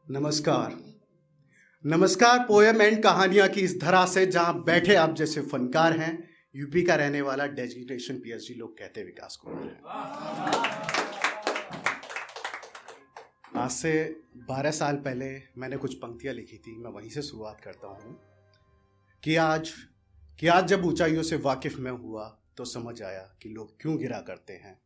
नमस्कार। नमस्कार poem and कहानियां की इस धरा से जहां बैठे आप जैसे फनकार हैं। यूपी का रहने वाला डेजिग्नेशन पीएचडी लोग कहते हैं विकास कुमार है। आज से 12 साल पहले मैंने कुछ पंक्तियां लिखी थी, मैं वहीं से शुरुआत करता हूं कि आज जब ऊंचाइयों से वाकिफ मैं हुआ तो समझ आया कि लोग क्यों गिरा करते हैं,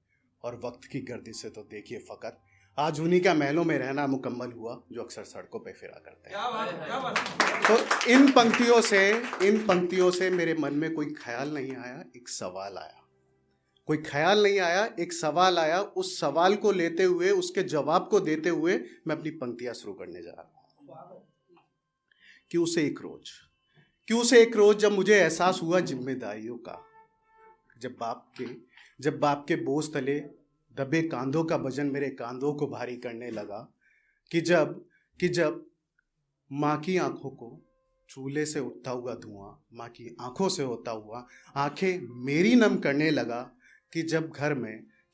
और वक्त की गर्दिश से तो देखिए फकत आज उन्हीं का महलों में रहना मुकम्मल हुआ जो अक्सर सड़कों पे फिरा करते हैं। तो इन पंक्तियों से मेरे मन में कोई ख्याल नहीं आया, एक सवाल आया। कोई ख्याल नहीं आया, एक सवाल आया। उस सवाल को लेते हुए, उसके जवाब को देते हुए मैं अपनी पंक्तियां शुरू करने जा रहा हूं कि उसे एक रोज जब मुझे एहसास हुआ जिम्मेदारियों का, जब बाप के बोझ तले दबे कांधों का वजन मेरे कांधों को भारी करने लगा, कि जब माँ की आंखों को चूल्हे से उठता हुआ धुआं माँ की आंखों से होता हुआ आंखें मेरी नम करने लगा, कि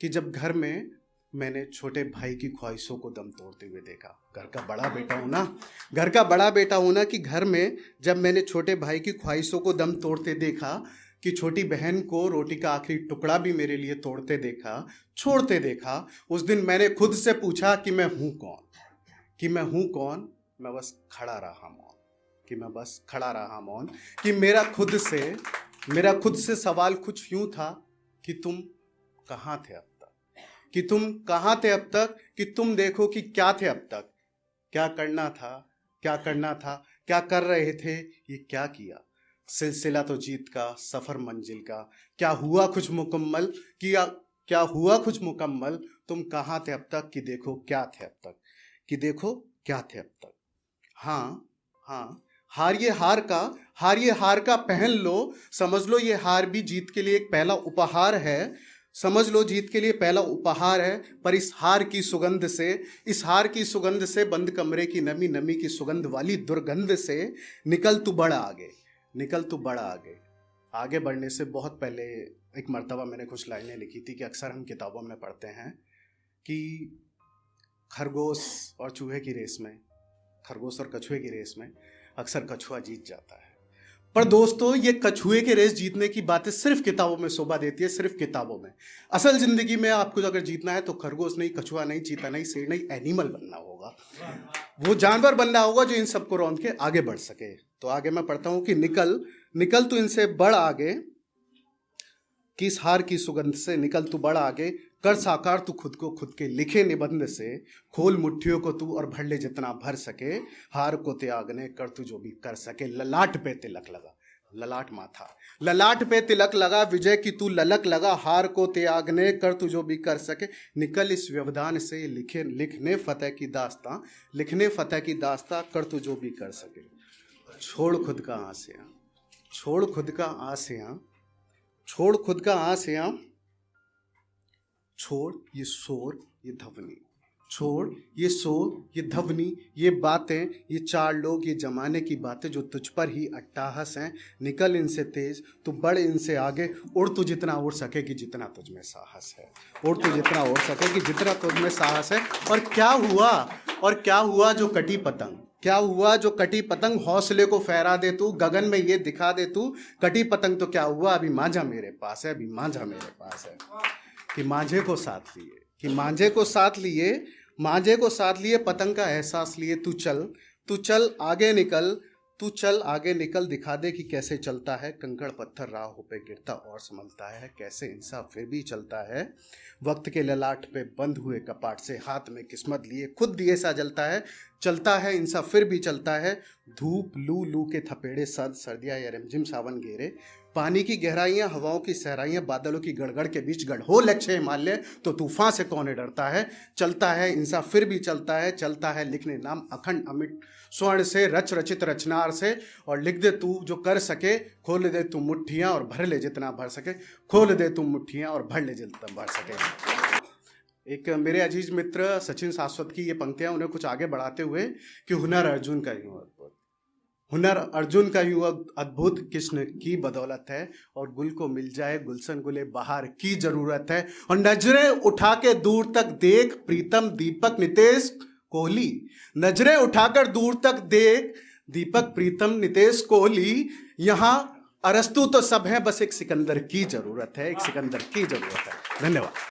जब घर में मैंने छोटे भाई की ख्वाहिशों को दम तोड़ते हुए देखा। घर का बड़ा बेटा हूं ना, कि घर में जब मैंने छोटे भाई की ख्वाहिशों को दम तोड़ते देखा, कि छोटी बहन को रोटी का आखिरी टुकड़ा भी मेरे लिए छोड़ते देखा, उस दिन मैंने खुद से पूछा कि मैं हूं कौन। मैं बस खड़ा रहा मौन, कि मेरा खुद से सवाल कुछ यूं था कि तुम कहाँ थे अब तक, कि तुम देखो कि क्या थे अब तक, क्या करना था, क्या कर रहे थे, ये क्या किया। सिलसिला तो जीत का, सफर मंजिल का, क्या हुआ कुछ मुकम्मल, तुम कहाँ थे अब तक, कि देखो क्या थे अब तक। हाँ, हार ये हार का पहन लो, समझ लो ये हार भी जीत के लिए एक पहला उपहार है। पर इस हार की सुगंध से बंद कमरे की नमी की सुगंध वाली दुर्गंध से निकल तू बड़ा आगे बढ़ने से बहुत पहले एक मर्तबा मैंने कुछ लाइनें लिखी थी कि अक्सर हम किताबों में पढ़ते हैं कि खरगोश और कछुए की रेस में अक्सर कछुआ जीत जाता है। पर दोस्तों, ये कछुए के रेस जीतने की बातें सिर्फ किताबों में शोभा देती है, सिर्फ किताबों में। असल जिंदगी में आपको अगर जीतना है तो खरगोश नहीं, कछुआ नहीं, चीता नहीं, शेर नहीं, एनिमल बनना होगा। वो जानवर बनना होगा जो इन सबको रौंद के आगे बढ़ सके। तो आगे मैं पढ़ता हूं कि निकल तू इनसे बढ़ आगे, कि इस हार की सुगंध से निकल तू बढ़ आगे, कर साकार तू खुद के लिखे निबंध से, खोल मुट्ठियों को तू और भर ले जितना भर सके, हार को त्यागने कर तू जो भी कर सके। ललाट पे तिलक लगा, विजय की तू ललक लगा, हार को त्यागने कर तू जो भी कर सके। निकल इस व्यवधान से लिखने फतेह की दास्तां कर तू जो भी कर सके। छोड़ खुद का आसियां, छोड़ ये शोर ये धवनी, ये बातें, ये चार लोग, ये जमाने की बातें जो तुझ पर ही अट्टाहस हैं। निकल इनसे तेज, तू बढ़ इनसे आगे, उड़ तू जितना उड़ सके कि जितना तुझ में साहस है। और क्या हुआ जो कटी पतंग, हौसले को फहरा दे तू, गगन में ये दिखा दे तू। कटी पतंग तो क्या हुआ, अभी मांझा मेरे पास है। कि मांझे को साथ लिए पतंग का एहसास लिए तू चल आगे निकल, दिखा दे कि कैसे चलता है। कंकड़ पत्थर राहों पे गिरता और संभलता है, कैसे इंसान फिर भी चलता है। वक्त के ललाट पे बंद हुए कपाट से हाथ में किस्मत लिए खुद दिए सा चलता है इंसान फिर भी चलता है। धूप लू के थपेड़े, सर्दियाँ या रिमझिम सावन घेरे, पानी की गहराइयाँ, हवाओं की सहराइयाँ, बादलों की गड़गड़ के बीच गढ़ हो लक्ष्य हिमालय, तो तूफान से कौन डरता है। चलता है इंसान फिर भी चलता है लिखने नाम अखंड अमिट स्वर्ण से, रचित रचनार से। और लिख दे तू जो कर सके, खोल दे तू मुट्ठियाँ और भर ले जितना भर सके। एक मेरे अजीज मित्र सचिन शाश्वत की ये पंक्तियाँ उन्हें कुछ आगे बढ़ाते हुए कि हुनर अर्जुन का यूं अद्भुत कृष्ण की बदौलत है, और गुल को मिल जाए गुलशन गुले बहार की जरूरत है। और नजरें उठा के दूर तक देख, प्रीतम दीपक नितेश कोहली, नजरें उठाकर दूर तक देख, दीपक, प्रीतम, नितेश, कोहली, यहां अरस्तु तो सब है, बस एक सिकंदर की जरूरत है, एक सिकंदर की जरूरत है। धन्यवाद।